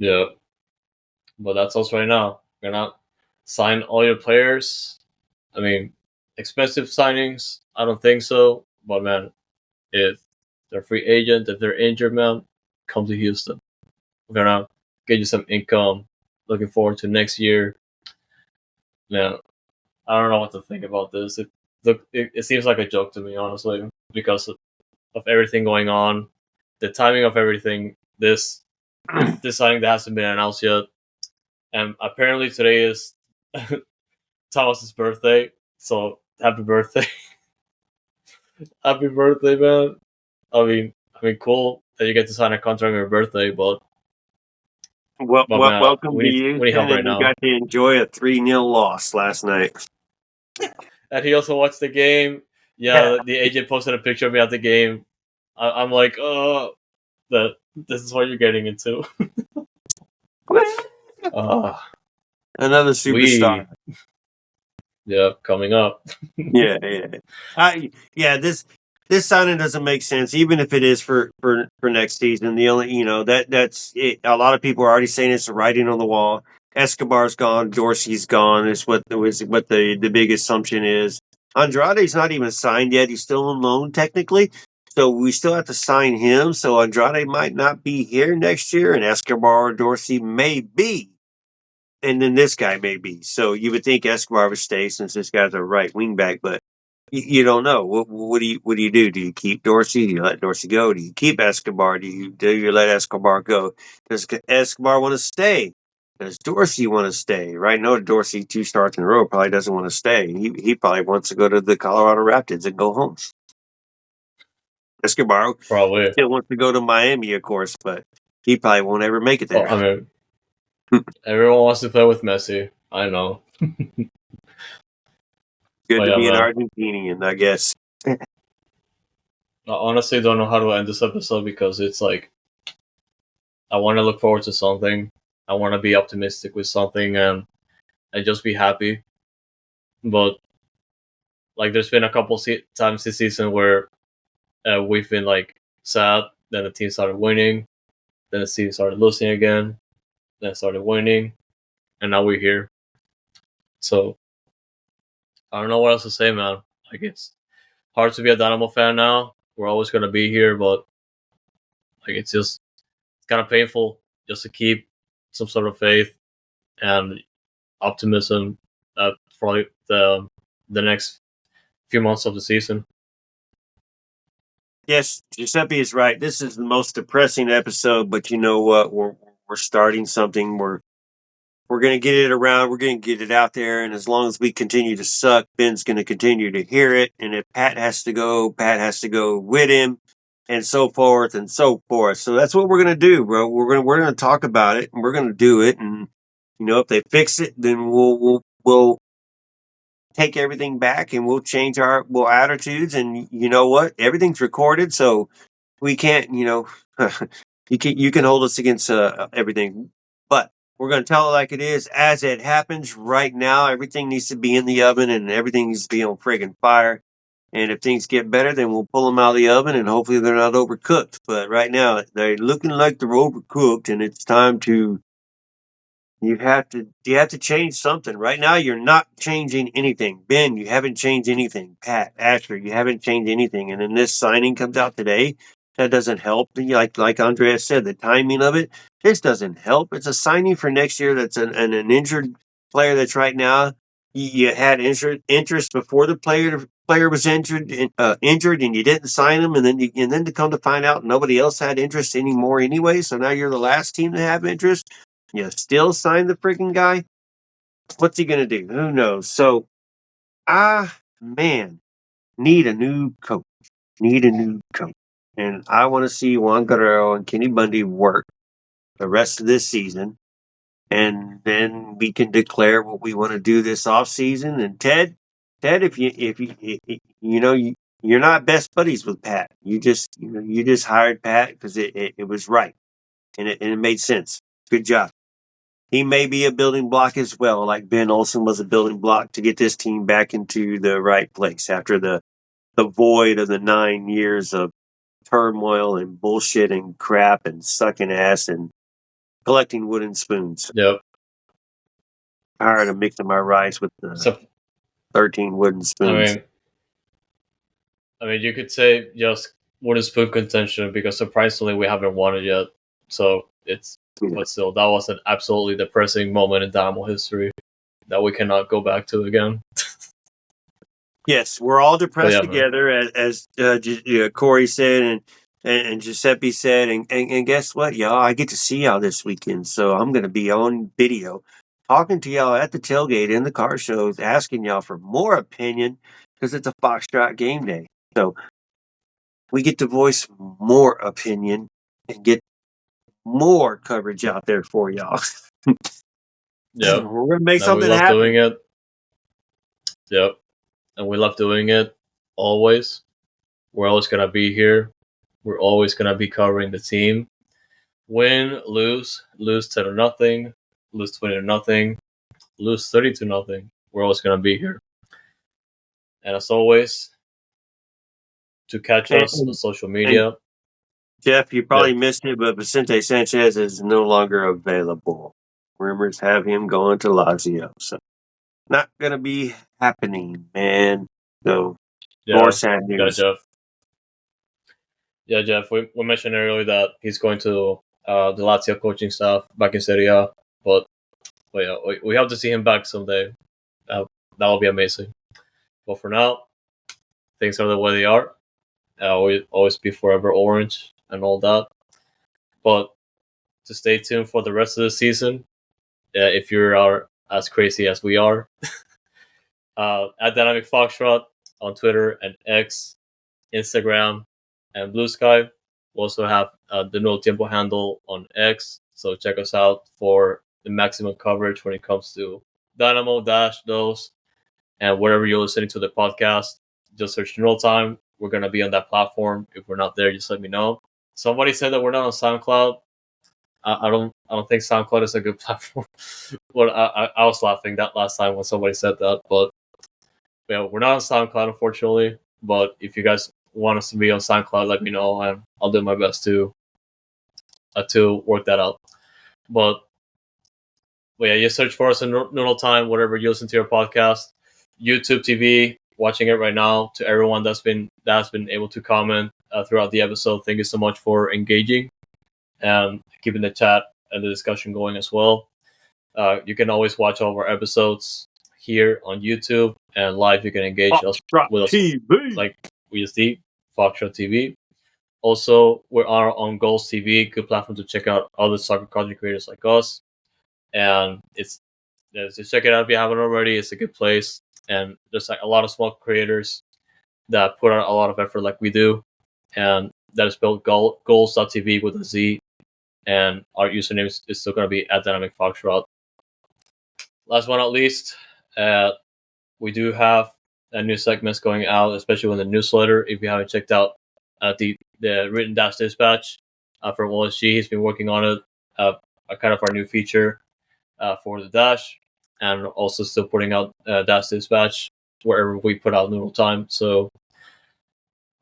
Yeah, but that's us right now. You're not sign all your players. I mean, expensive signings. I don't think so. But man, if they're free agent, if they're injured, man, come to Houston. We're gonna get you some income. Looking forward to next year. Man, I don't know what to think about this. It seems like a joke to me, honestly, because of everything going on, the timing of everything. This signing that hasn't been announced yet, and apparently today is Thomas's birthday. So happy birthday, happy birthday, man! I mean, cool that you get to sign a contract on your birthday, but. Welcome to you. We need help right now. We got to enjoy a 3-0 loss last night. And he also watched the game. Yeah, the agent posted a picture of me at the game. I'm like, this is what you're getting into. Another superstar. Yeah, coming up. This signing doesn't make sense, even if it is for next season. The only that's it. A lot of people are already saying it's the writing on the wall. Escobar's gone, Dorsey's gone. Is what the big assumption is. Andrade's not even signed yet. He's still on loan technically, so we still have to sign him. So Andrade might not be here next year, and Escobar or Dorsey may be. And then this guy may be. So you would think Escobar would stay since this guy's a right wing back, but you don't know. What do you do? Do you keep Dorsey? Do you let Dorsey go? Do you keep Escobar? Do you let Escobar go? Does Escobar want to stay? Does Dorsey want to stay? Right now, Dorsey 2 starts in a row probably doesn't want to stay. He probably wants to go to the Colorado Rapids and go home. Escobar probably still wants to go to Miami, of course, but he probably won't ever make it there. I mean, everyone wants to play with Messi. I know. Good to be an Argentinian, I guess. I honestly don't know how to end this episode because it's like I want to look forward to something. I want to be optimistic with something and just be happy. But like, there's been a couple times this season where we've been like sad. Then the team started winning. Then the team started losing again. Then it started winning, and now we're here. So I don't know what else to say, man. Like, it's hard to be a Dynamo fan now. We're always gonna be here, but like it's kind of painful just to keep some sort of faith and optimism for the next few months of the season. Yes, Giuseppe is right. This is the most depressing episode, but you know what? We're starting something. We're going to get it around. We're going to get it out there. And as long as we continue to suck, Ben's going to continue to hear it. And if Pat has to go with him. and so forth and so forth. So that's what we're gonna do, bro. We're gonna talk about it, and we're gonna do it. And if they fix it, then we'll take everything back, and we'll change our attitudes. And you know what? Everything's recorded, so we can't. You can hold us against everything, but we're gonna tell it like it is, as it happens right now. Everything needs to be in the oven, and everything needs to be on friggin' fire. And if things get better, then we'll pull them out of the oven, and hopefully they're not overcooked. But right now, they're looking like they're overcooked, and it's time to. You have to change something. Right now, you're not changing anything. Ben, you haven't changed anything. Pat, Asher, you haven't changed anything. And then this signing comes out today. That doesn't help. Like Andreas said, the timing of it. This doesn't help. It's a signing for next year. That's an injured player. That's right now. You had interest before the player was injured, and you didn't sign him, and then to come to find out nobody else had interest anymore anyway. So now you're the last team to have interest. You still sign the freaking guy? What's he gonna do? Who knows? So, man, need a new coach. Need a new coach. And I want to see Juan Guerrero and Kenny Bundy work the rest of this season. And then we can declare what we want to do this off season. And Ted, if you're not best buddies with Pat. You just hired Pat because it was right, and it made sense. Good job. He may be a building block as well, like Ben Olsen was a building block to get this team back into the right place after the void of the 9 years of turmoil and bullshit and crap and sucking ass and collecting wooden spoons. Yep. Tired of mixing my rice with the 13 wooden spoons. I mean, you could say just wooden spoon contention because surprisingly we haven't won it yet. So but still, that was an absolutely depressing moment in Dynamo history that we cannot go back to again. Yes, we're all depressed together, as Corey said and Giuseppe said. And guess what, y'all? I get to see y'all this weekend, so I'm going to be on video talking to y'all at the tailgate in the car shows, asking y'all for more opinion because it's a Foxtrot game day. So we get to voice more opinion and get more coverage out there for y'all. Yeah, we're going to make something we love happen. doing it. Yep. And we love doing it always. We're always going to be here. We're always going to be covering the team. Win, lose 10-0, lose 20-0, lose 30-0. We're always going to be here. And as always, to catch us on social media. Jeff, you probably missed it, but Vicente Sanchez is no longer available. Rumors have him going to Lazio. So not going to be happening, man. So more sad news. Jeff, we mentioned earlier that he's going to the Lazio coaching staff back in Serie A, but yeah, we have to see him back someday. That will be amazing. But for now, things are the way they are. We always be forever orange and all that. But to stay tuned for the rest of the season, if you are as crazy as we are, at Dynamic Foxtrot on Twitter and X, Instagram, and Blue Sky. We also have the No Tiempo handle on X, so check us out for the maximum coverage when it comes to Dynamo, those, and wherever you're listening to the podcast. Just search Noodle Time. We're going to be on that platform. If we're not there, just let me know. Somebody said that we're not on SoundCloud. I don't think SoundCloud is a good platform. Well, I was laughing that last time when somebody said that, but yeah, we're not on SoundCloud, unfortunately. But if you guys want us to be on SoundCloud, let me know, and I'll do my best to work that out. But yeah, you search for us in Noodle Time, whatever you listen to your podcast, YouTube TV, watching it right now. To everyone that's been able to comment throughout the episode, thank you so much for engaging and keeping the chat and the discussion going as well. You can always watch all of our episodes here on YouTube, and live you can engage with us like we just did, Foxtrot TV. Also, we're on Goals TV, good platform to check out other soccer content creators like us. And just check it out if you haven't already. It's a good place, and there's like a lot of small creators that put out a lot of effort like we do, and that is spelled goals.tv with a Z, and our username is still going to be @Dynamic Foxtrot. Last but not least, we do have new segments going out, especially in the newsletter. If you haven't checked out the written dash dispatch from OSG, he's been working on it, kind of our new feature for the dash, and also still putting out dash dispatch wherever we put out Noodle Time. So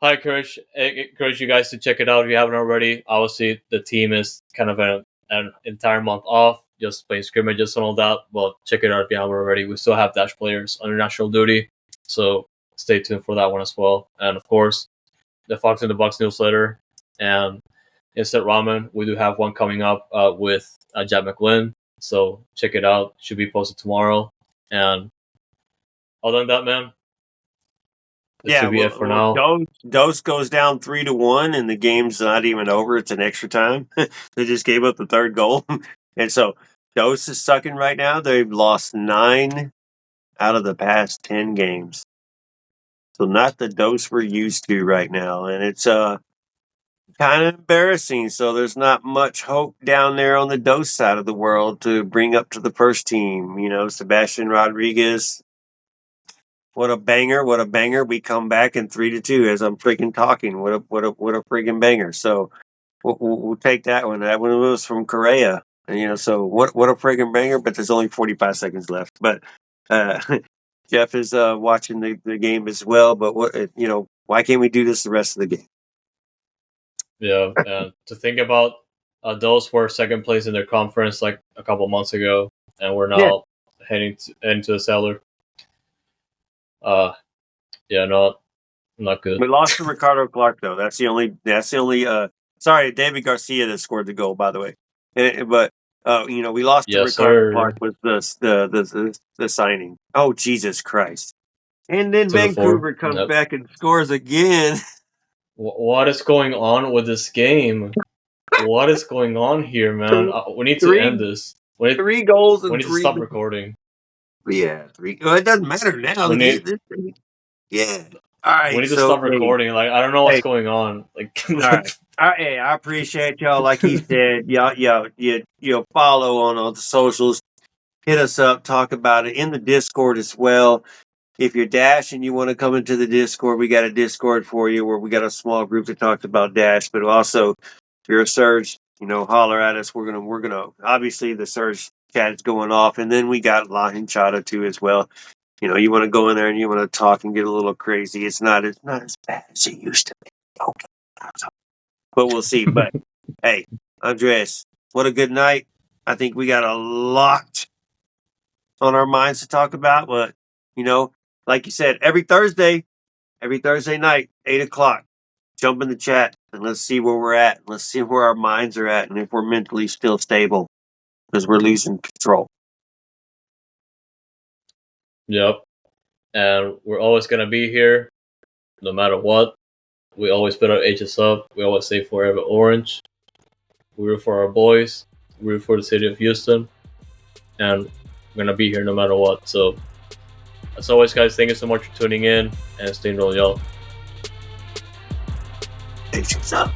I encourage you guys to check it out if you haven't already. Obviously, the team is kind of an entire month off, just playing scrimmages and all that. But check it out if you haven't already. We still have dash players on national duty, so stay tuned for that one as well. And of course, the Fox in the Box newsletter and Instant Ramen. We do have one coming up with Jack McLean, so check it out. Should be posted tomorrow. And other than that, man, that should be it for now. Dose goes down 3-1, and the game's not even over. It's an extra time. They just gave up the third goal, and so Dose is sucking right now. They've lost 9 out of the past 10 games. So not the Dose we're used to right now, and it's kind of embarrassing. So there's not much hope down there on the Dose side of the world to bring up to the first team. You know, Sebastian Rodriguez. What a banger! What a banger! We come back in 3-2 as I'm freaking talking. What a freaking banger! So we'll take that one. That one was from Correa, and so what a freaking banger! But there's only 45 seconds left. But Jeff is watching the game as well. But why can't we do this the rest of the game? Yeah, to think about those were second place in their conference like a couple months ago, and we're now heading into the cellar. Not good. We lost to Ricardo Clark though. That's the only. Sorry, David Garcia that scored the goal, by the way. But we lost to Ricardo Clark with the signing. Oh Jesus Christ! And then Vancouver comes back and scores again. What is going on with this game? What is going on here, man? We need to end this. 3 goals. We need to stop recording. Yeah, 3. Well, it doesn't matter now. Yeah. All right. We need to stop recording. Like, I don't know what's going on. Like, all right. Hey, I appreciate y'all. Like he said, y'all follow on all the socials. Hit us up. Talk about it in the Discord as well. If you're Dash and you want to come into the Discord, we got a Discord for you where we got a small group that talks about Dash. But also, if you're a Surge, holler at us. We're gonna obviously the Surge chat is going off, and then we got La Hinchada too as well. You want to go in there and you want to talk and get a little crazy. It's not as bad as it used to be. Okay. But we'll see. But hey, Andres, what a good night. I think we got a lot on our minds to talk about. But like you said, every Thursday night, 8:00, jump in the chat and let's see where we're at. Let's see where our minds are at and if we're mentally still stable because we're losing control. Yep. And we're always going to be here no matter what. We always put our H's up. We always say forever orange. We root for our boys. We root for the city of Houston. And we're going to be here no matter what. So, as always, guys, thank you so much for tuning in and stay roll, y'all. H's up.